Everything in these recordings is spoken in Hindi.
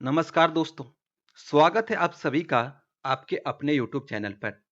नमस्कार दोस्तों, स्वागत है आप सभी का आपके अपने YouTube चैनल पर।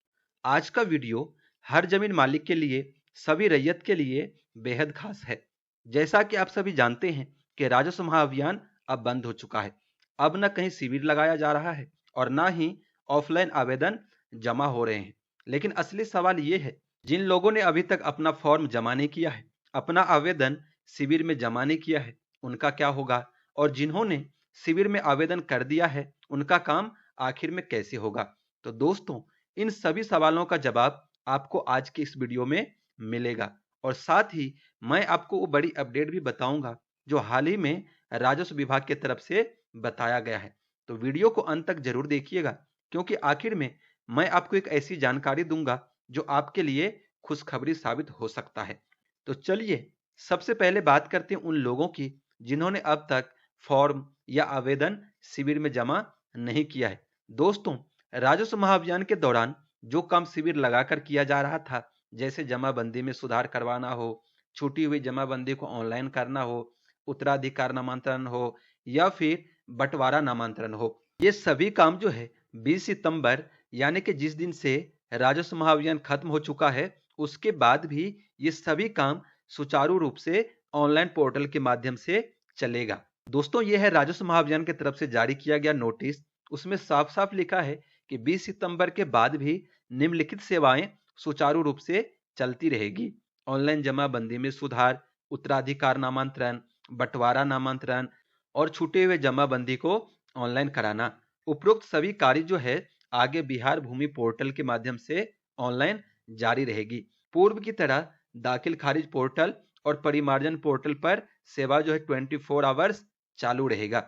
आज का वीडियो हर जमीन मालिक के लिए, सभी रैयत के लिए बेहद खास है। जैसा कि आप सभी जानते हैं कि राजस्व महाअभियान अब बंद हो चुका है। अब न कहीं शिविर लगाया जा रहा है और ना ही ऑफलाइन आवेदन जमा हो रहे हैं। लेकिन असली सवाल ये है, जिन लोगों ने अभी तक अपना फॉर्म जमा नहीं किया है, अपना आवेदन शिविर में जमा नहीं किया है, उनका क्या होगा? और जिन्होंने शिविर में आवेदन कर दिया है, उनका काम आखिर में कैसे होगा? तो दोस्तों, इन सभी सवालों का जवाब आपको आज की इस वीडियो में मिलेगा और साथ ही मैं आपको वो बड़ी अपडेट भी बताऊंगा जो हाल ही में राजस्व विभाग की तरफ से बताया गया है। तो वीडियो को अंत तक जरूर देखिएगा, क्योंकि आखिर में मैं आपको एक ऐसी जानकारी दूंगा जो आपके लिए खुशखबरी साबित हो सकता है। तो चलिए सबसे पहले बात करते हैं उन लोगों की जिन्होंने अब तक फॉर्म या आवेदन शिविर में जमा नहीं किया है। दोस्तों, राजस्व महाअभियान के दौरान जो काम शिविर लगाकर किया जा रहा था, जैसे जमाबंदी में सुधार करवाना हो, छूटी हुई जमाबंदी को ऑनलाइन करना हो, उत्तराधिकार नामांतरण हो या फिर बंटवारा नामांतरण हो, ये सभी काम जो है 20 सितंबर यानी कि जिस दिन से राजस्व महाअभियान खत्म हो चुका है, उसके बाद भी ये सभी काम सुचारू रूप से ऑनलाइन पोर्टल के माध्यम से चलेगा। दोस्तों, यह है राजस्व महाअभियान की तरफ से जारी किया गया नोटिस। उसमें साफ साफ लिखा है कि 20 सितंबर के बाद भी निम्नलिखित सेवाएं सुचारू रूप से चलती रहेगी: ऑनलाइन जमाबंदी में सुधार, उत्तराधिकार नामांतरण, बंटवारा नामांतरण और छूटे हुए जमाबंदी को ऑनलाइन कराना। उपरोक्त सभी कार्य जो है आगे बिहार भूमि पोर्टल के माध्यम से ऑनलाइन जारी रहेगी। पूर्व की तरह दाखिल खारिज पोर्टल और परिमार्जन पोर्टल पर सेवा जो है 24 आवर्स चालू रहेगा।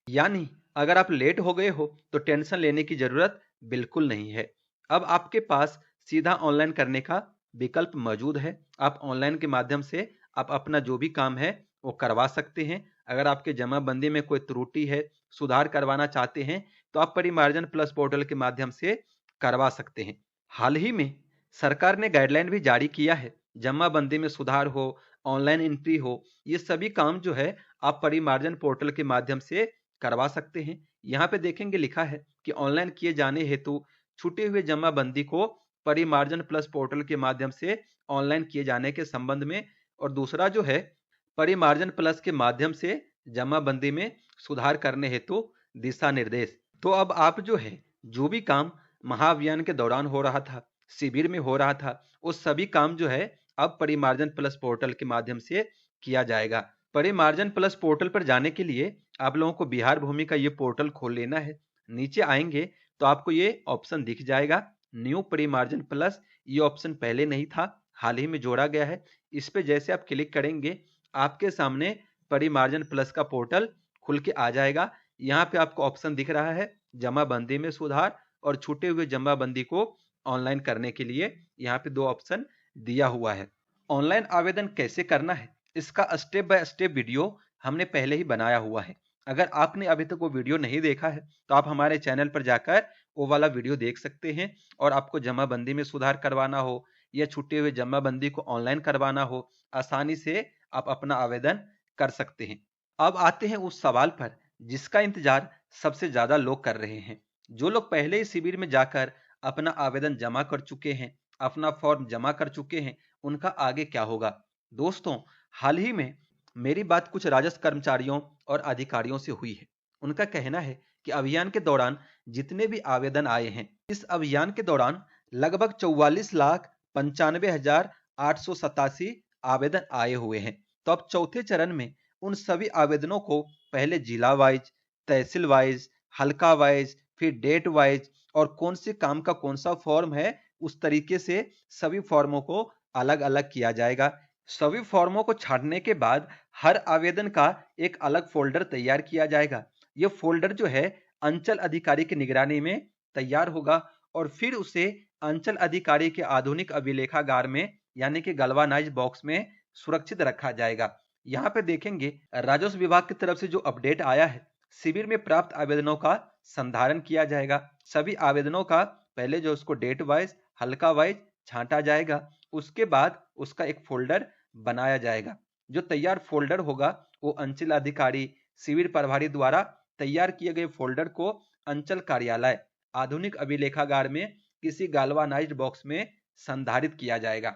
यानी अगर आप लेट हो गए हो तो टेंशन लेने की जरूरत बिल्कुल नहीं है। अब आपके पास सीधा ऑनलाइन करने का विकल्प मौजूद है। आप ऑनलाइन के माध्यम से आप अपना जो भी काम है वो करवा सकते हैं। अगर आपके जमाबंदी में कोई त्रुटि है, सुधार करवाना चाहते हैं, तो आप परिमार्जन प्लस पोर्टल के माध्यम से करवा सकते हैं। हाल ही में सरकार ने गाइडलाइन भी जारी किया है। जमाबंदी में सुधार हो, ऑनलाइन एंट्री हो, ये सभी काम जो है आप परिमार्जन पोर्टल के माध्यम से करवा सकते हैं। यहाँ पे देखेंगे लिखा है कि ऑनलाइन किए जाने हेतु छूटे हुए जमाबंदी को परिमार्जन प्लस पोर्टल के माध्यम से ऑनलाइन किए जाने के संबंध में, और दूसरा जो है परिमार्जन प्लस के माध्यम से जमाबंदी में सुधार करने हेतु दिशा निर्देश। तो अब आप जो है जो भी काम महाअभियान के दौरान हो रहा था, शिविर में हो रहा था, वो सभी काम जो है अब परिमार्जन प्लस पोर्टल के माध्यम से किया जाएगा। परिमार्जन प्लस पोर्टल पर जाने के लिए आप लोगों को बिहार भूमि का ये पोर्टल खोल लेना है। नीचे आएंगे तो आपको ये ऑप्शन दिख जाएगा, न्यू परिमार्जन प्लस। ये ऑप्शन पहले नहीं था, हाल ही में जोड़ा गया है। इस पे जैसे आप क्लिक करेंगे, आपके सामने परिमार्जन प्लस का पोर्टल खुल के आ जाएगा। यहाँ पे आपको ऑप्शन दिख रहा है जमाबंदी में सुधार और छूटे हुए जमाबंदी को ऑनलाइन करने के लिए यहाँ पे दो ऑप्शन दिया हुआ है। ऑनलाइन आवेदन कैसे करना है, इसका स्टेप बाय स्टेप वीडियो हमने पहले ही बनाया हुआ है। अगर आपने अभी तक वो वीडियो नहीं देखा है तो आप हमारे चैनल पर जाकर वो वाला वीडियो देख सकते हैं। और आपको जमाबंदी में सुधार करवाना हो या छूटे हुए जमाबंदी को ऑनलाइन करवाना हो, आसानी से आप अपना आवेदन कर सकते हैं। अब आते हैं उस सवाल पर जिसका इंतजार सबसे ज्यादा लोग कर रहे हैं। जो लोग पहले ही शिविर में जाकर अपना आवेदन जमा कर चुके हैं, अपना फॉर्म जमा कर चुके हैं, उनका आगे क्या होगा? दोस्तों, हाल ही में मेरी बात कुछ राजस्व कर्मचारियों और अधिकारियों से हुई है। उनका कहना है कि अभियान के दौरान जितने भी आवेदन आए हैं, इस अभियान के दौरान लगभग 44,95,887 आवेदन आए हुए हैं। तो अब चौथे चरण में उन सभी आवेदनों को पहले जिला वाइज, तहसील वाइज, हल्का वाइज, फिर डेट वाइज और कौन से काम का कौन सा फॉर्म है, उस तरीके से सभी फॉर्मों को अलग अलग किया जाएगा। सभी फॉर्मों को छांटने के बाद हर आवेदन का एक अलग फोल्डर तैयार किया जाएगा। यह फोल्डर जो है अंचल अधिकारी की निगरानी में तैयार होगा और फिर उसे अंचल अधिकारी के आधुनिक अभिलेखागार में यानी कि गैल्वेनाइज्ड बॉक्स में सुरक्षित रखा जाएगा। यहाँ पे देखेंगे राजस्व विभाग की तरफ से जो अपडेट आया है, शिविर में प्राप्त आवेदनों का संधारण किया जाएगा। सभी आवेदनों का पहले जो उसको डेट वाइज, हल्का वाइज छांटा जाएगा। उसके बाद उसका एक फोल्डर बनाया जाएगा। जो तैयार फोल्डर होगा वो अंचल अधिकारी, शिविर प्रभारी द्वारा तैयार किए गए फोल्डर को अंचल कार्यालय आधुनिक अभिलेखागार में किसी गाल्वानाइज्ड बॉक्स में संधारित किया जाएगा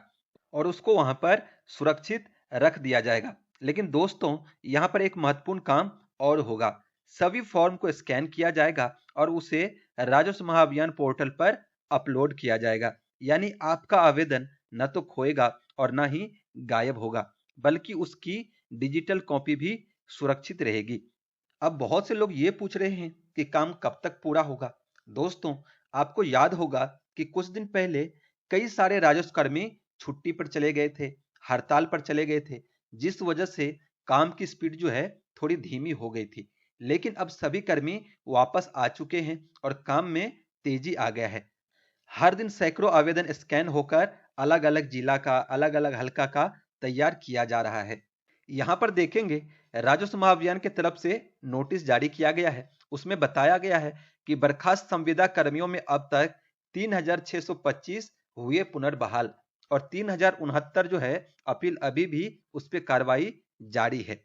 और उसको वहां पर सुरक्षित रख दिया जाएगा। लेकिन दोस्तों, यहाँ पर एक महत्वपूर्ण काम और होगा। सभी फॉर्म को स्कैन किया जाएगा और उसे राजस्व महाअभियान पोर्टल पर अपलोड किया जाएगा। यानी आपका आवेदन न तो खोएगा और न ही गायब होगा, बल्कि उसकी डिजिटल कॉपी भी सुरक्षित रहेगी। अब बहुत से लोग ये पूछ रहे हैं कि काम कब तक पूरा होगा। दोस्तों, आपको याद होगा कि कुछ दिन पहले कई सारे राजस्व कर्मी छुट्टी पर चले गए थे, हड़ताल पर चले गए थे, जिस वजह से काम की स्पीड जो है थोड़ी धीमी हो गई थी। लेकिन अब सभी कर्मी वापस आ चुके हैं और काम में तेजी आ गया है। हर दिन सैकड़ों आवेदन स्कैन होकर अलग अलग जिला का, अलग अलग हलका का तैयार किया जा रहा है। यहाँ पर देखेंगे, राजस्व महाअभियान की तरफ से नोटिस जारी किया गया है। उसमें बताया गया है कि बर्खास्त संविदा कर्मियों में अब तक 3625 हुए पुनर्बहाल और 3069 जो है अपील अभी भी उस पर कार्रवाई जारी है।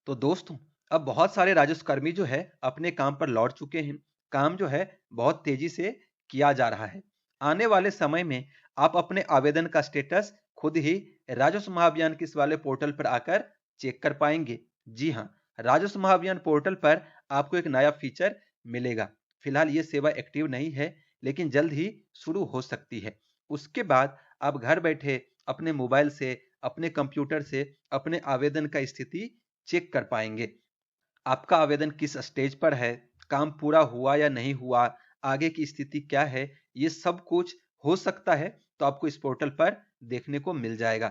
तो दोस्तों, अब बहुत सारे राजस्व कर्मी जो है अपने काम पर लौट चुके हैं। काम जो है बहुत तेजी से किया जा रहा है। आने वाले समय में आप अपने आवेदन का स्टेटस खुद ही राजस्व महाअभियान के इस वाले पोर्टल पर आकर चेक कर पाएंगे। जी हाँ, राजस्व महाअभियान पोर्टल पर आपको एक नया फीचर मिलेगा। फिलहाल ये सेवा एक्टिव नहीं है, लेकिन जल्द ही शुरू हो सकती है। उसके बाद आप घर बैठे अपने मोबाइल से, अपने कंप्यूटर से अपने आवेदन का स्थिति चेक कर पाएंगे। आपका आवेदन किस स्टेज पर है, काम पूरा हुआ या नहीं हुआ, आगे की स्थिति क्या है, ये सब कुछ हो सकता है तो आपको इस पोर्टल पर देखने को मिल जाएगा।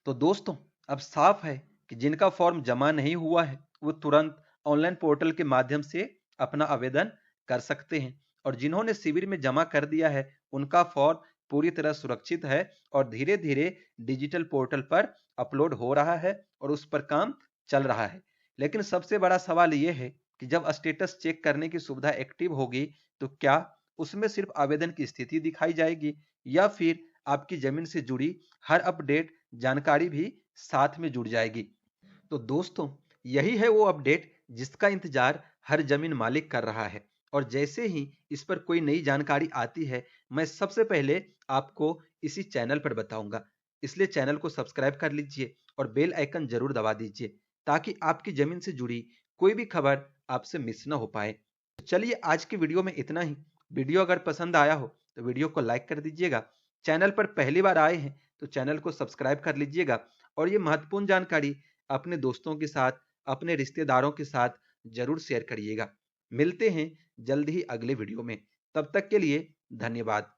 तो दोस्तों, अब साफ है कि जिनका फॉर्म जमा नहीं हुआ है वो तुरंत ऑनलाइन पोर्टल के माध्यम से अपना आवेदन कर सकते हैं और जिन्होंने शिविर में जमा कर दिया है उनका फॉर्म पूरी तरह सुरक्षित है और धीरे धीरे डिजिटल पोर्टल पर अपलोड हो रहा है और उस पर काम चल रहा है। लेकिन सबसे बड़ा सवाल यह है कि जब स्टेटस चेक करने की सुविधा एक्टिव होगी तो क्या उसमें सिर्फ आवेदन की स्थिति दिखाई जाएगी या फिर आपकी जमीन से जुड़ी हर अपडेट जानकारी भी साथ में जुड़ जाएगी। तो दोस्तों, यही है वो अपडेट जिसका इंतजार हर जमीन मालिक कर रहा है और जैसे ही इस पर कोई नई जानकारी आती है मैं सबसे पहले आपको इसी चैनल पर बताऊंगा। इसलिए चैनल को सब्सक्राइब कर लीजिए और बेल आइकन जरूर दबा दीजिए ताकि आपकी जमीन से जुड़ी कोई भी खबर आपसे मिस ना हो पाए। तो चलिए, आज की वीडियो में इतना ही। वीडियो अगर पसंद आया हो तो वीडियो को लाइक कर दीजिएगा। चैनल पर पहली बार आए हैं तो चैनल को सब्सक्राइब कर लीजिएगा और ये महत्वपूर्ण जानकारी अपने दोस्तों के साथ, अपने रिश्तेदारों के साथ जरूर शेयर करिएगा। मिलते हैं जल्द ही अगले वीडियो में। तब तक के लिए धन्यवाद।